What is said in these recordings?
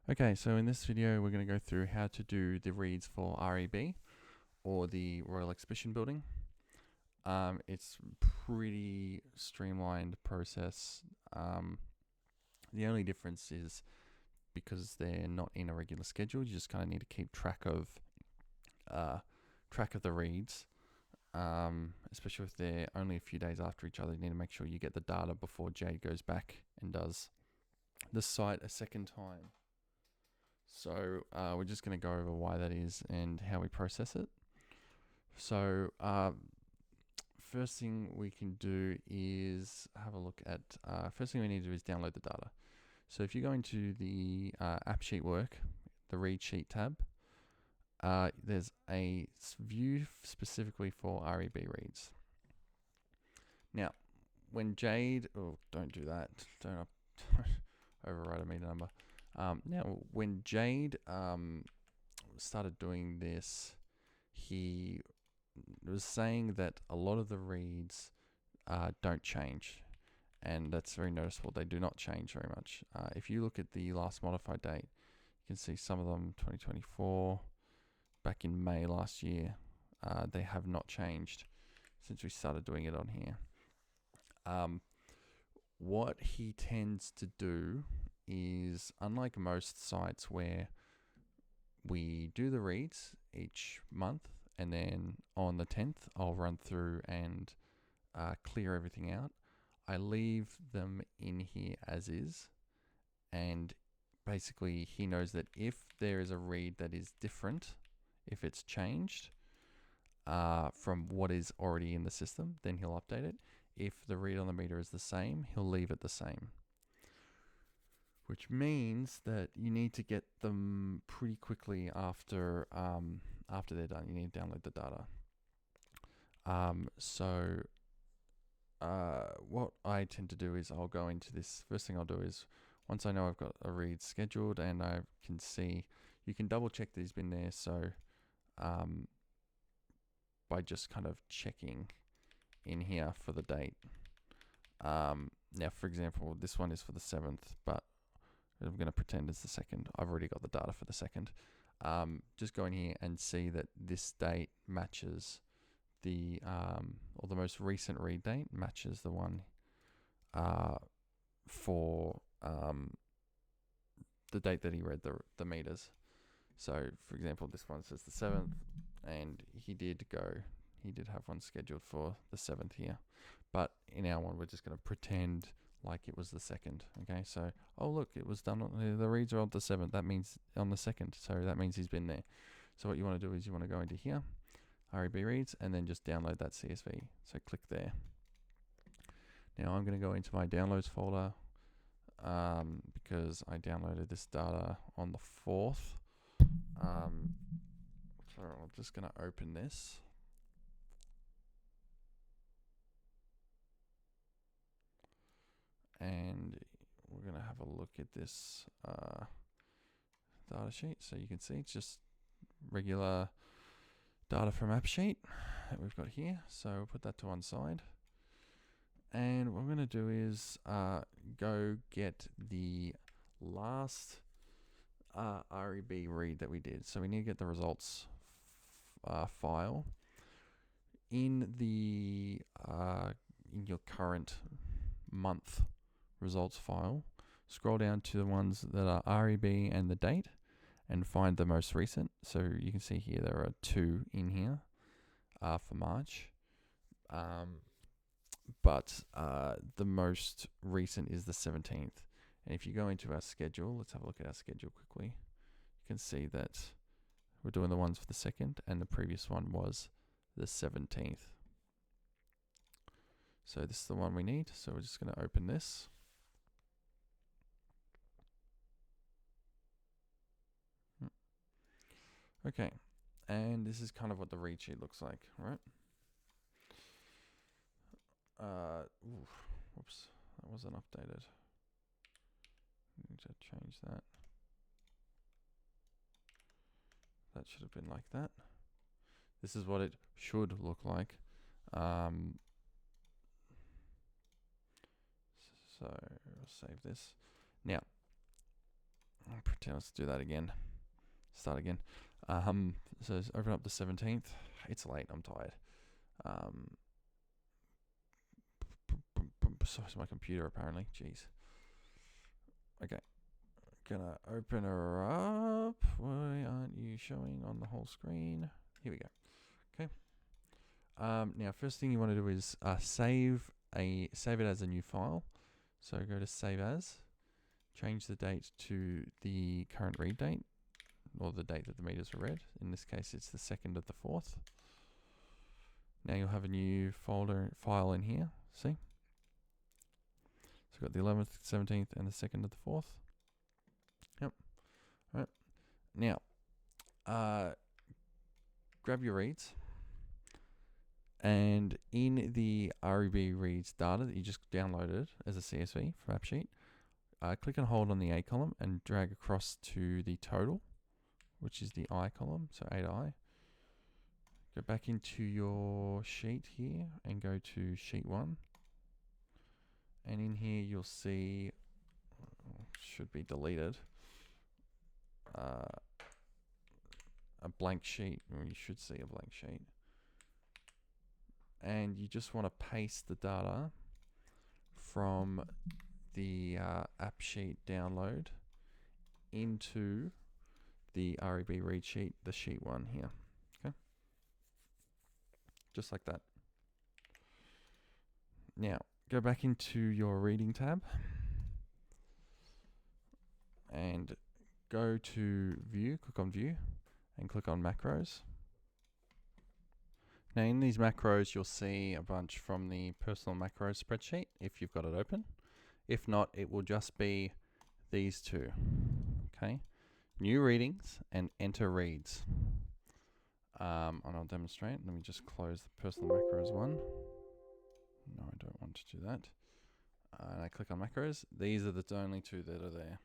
Okay, so in this video we're going to go through how to do the reads for REB, or the Royal Exhibition Building. It's pretty streamlined process. The only difference is because they're not in a regular schedule, you just kind of need to keep track of the reads. Especially if they're only a few days after each other, you need to make sure you get the data before Jade goes back and does the site a second time. So we're just going to go over why that is and how we process it. So first thing we can do is have a look at, first thing we need to do is download the data. So if you go into the app sheet work, the read sheet tab, there's a view specifically for REB reads. Now, when Jade, don't do that, don't override a meter number. Now, when Jade started doing this, he was saying that a lot of the reads don't change, and that's very noticeable. They do not change very much. If you look at the last modified date, you can see some of them 2024, back in May last year. They have not changed since we started doing it on here. What he tends to do is, unlike most sites where we do the reads each month and then on the 10th I'll run through and clear everything out, I leave them in here as is, and basically he knows that if there is a read that is different, if it's changed from what is already in the system, then he'll update it. If the read on the meter is the same, he'll leave it the same. Which means that you need to get them pretty quickly after they're done. You need to download the data. What I tend to do is I'll go into this. First thing I'll do is, once I know I've got a read scheduled and I can see, you can double check that he's been there. So by just kind of checking in here for the date. Now, for example, this one is for the 7th, but I'm going to pretend it's the 2nd. I've already got the data for the 2nd. Just go in here and see that this date matches the, or the most recent read date matches the one for the date that he read the meters. So, for example, this one says the 7th, and he did have one scheduled for the 7th here. But in our one, we're just going to pretend like it was the 2nd. Okay, so, oh look, it was done on the reads are on the 7th. That means on the 2nd. So that means he's been there. So what you want to do is you want to go into here, REB reads, and then just download that CSV. So click there. Now I'm going to go into my downloads folder because I downloaded this data on the 4th. So I'm just going to open this. And we're going to have a look at this data sheet. So you can see it's just regular data from app sheet that we've got here. So we'll put that to one side. And what we're going to do is go get the last REB read that we did. So we need to get the results file in the in your current month results file. Scroll down to the ones that are REB and the date and find the most recent. So you can see here there are 2 in here for March. But the most recent is the 17th. And if you go into our schedule, let's have a look at our schedule quickly. You can see that we're doing the ones for the 2nd, and the previous one was the 17th. So this is the one we need. So we're just going to open this. Okay, and this is kind of what the read sheet looks like, right? Whoops, that wasn't updated. Need to change that. That should have been like that. This is what it should look like. So I'll save this. Now, I'll pretend let's do that again. Start again. So let's open up the 17th. It's late, I'm tired. So is my computer apparently. Jeez. Okay. Gonna open her up. Why aren't you showing on the whole screen? Here we go. Okay. Now first thing you want to do is save it as a new file. So go to save as, change the date to the current read date, or the date that the meters are read. In this case, it's the 2nd of the 4th. Now you'll have a new file in here. See? So we've got the 11th, 17th, and the 2nd of the 4th. Yep. All right. Now, grab your reads. And in the REB reads data that you just downloaded as a CSV from AppSheet, click and hold on the A column and drag across to the total, which is the I column, so A to I. Go back into your sheet here and go to sheet 1. And in here you'll see, should be deleted, a blank sheet, or you should see a blank sheet. And you just want to paste the data from the AppSheet download into the REB read sheet, the sheet 1 here. Okay, just like that. Now go back into your reading tab and go to view, click on view and click on macros. Now in these macros you'll see a bunch from the personal macros spreadsheet if you've got it open. If not, it will just be these two. Okay, new readings and enter reads. And I'll demonstrate. Let me just close the personal macros one. No, I don't want to do that. And I click on macros. These are the only two that are there.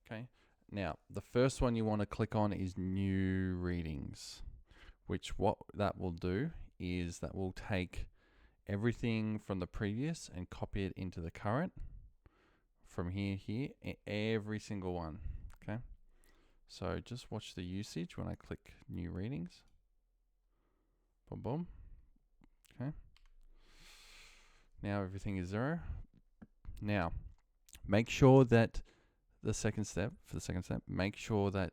Okay. Now, the first one you want to click on is new readings, which what that will do is that will take everything from the previous and copy it into the current from here, every single one. Okay. So just watch the usage when I click new readings. Boom, boom. Okay. Now everything is 0. Now, make sure that for the second step, make sure that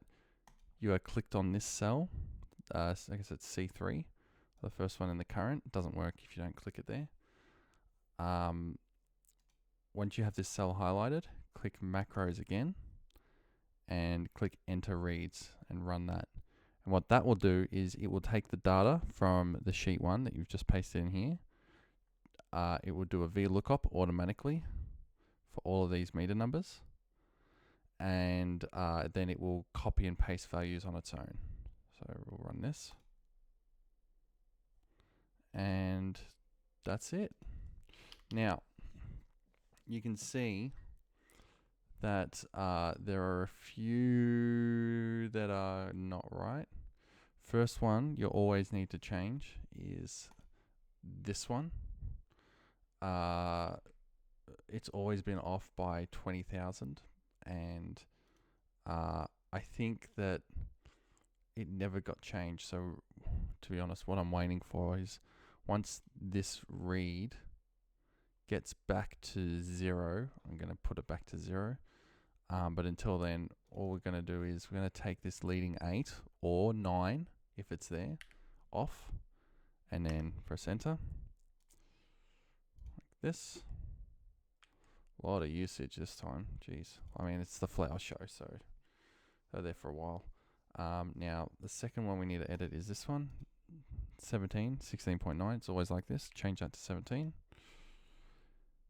you are clicked on this cell. I guess it's C3, the first one in the current. It doesn't work if you don't click it there. Once you have this cell highlighted, click macros again and click enter reads and run that. And what that will do is it will take the data from the sheet 1 that you've just pasted in here. It will do a VLOOKUP automatically for all of these meter numbers. And then it will copy and paste values on its own. So we'll run this. And that's it. Now, you can see that there are a few that are not right. First one you always need to change is this one. It's always been off by 20,000, and I think that it never got changed. So to be honest, what I'm waiting for is once this read gets back to 0, I'm going to put it back to 0. But until then, all we're going to do is we're going to take this leading 8 or 9, if it's there, off, and then press enter. Like this. A lot of usage this time. Jeez. I mean, it's the flower show, so they're there for a while. Now, the second one we need to edit is this one. 17, 16.9. It's always like this. Change that to 17.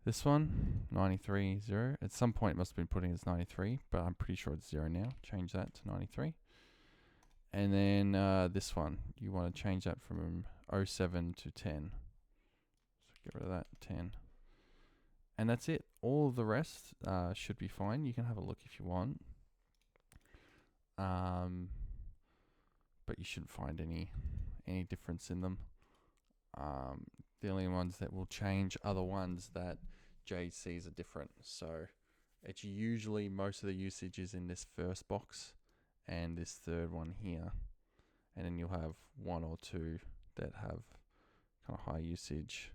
This one, 93, 0. At some point it must have been putting as 93, but I'm pretty sure it's 0 now. Change that to 93. And then this one, you want to change that from 07 to 10. So get rid of that, 10. And that's it. All of the rest should be fine. You can have a look if you want. But you shouldn't find any difference in them. The only ones that will change are the ones that Jade sees are different. So It's usually most of the usage is in this first box and this third one here. And then you'll have one or two that have kind of high usage,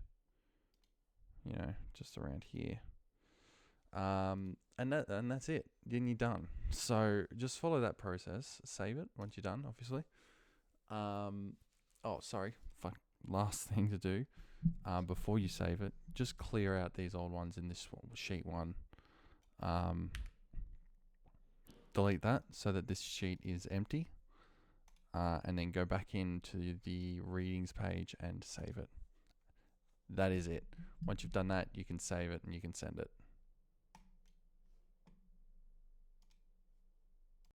you know, just around here. And that's it. Then you're done. So just follow that process. Save it once you're done, obviously. Last thing to do before you save it, just clear out these old ones in this sheet one. Delete that so that this sheet is empty. And then go back into the readings page and save it. That is it. Once you've done that, you can save it and you can send it.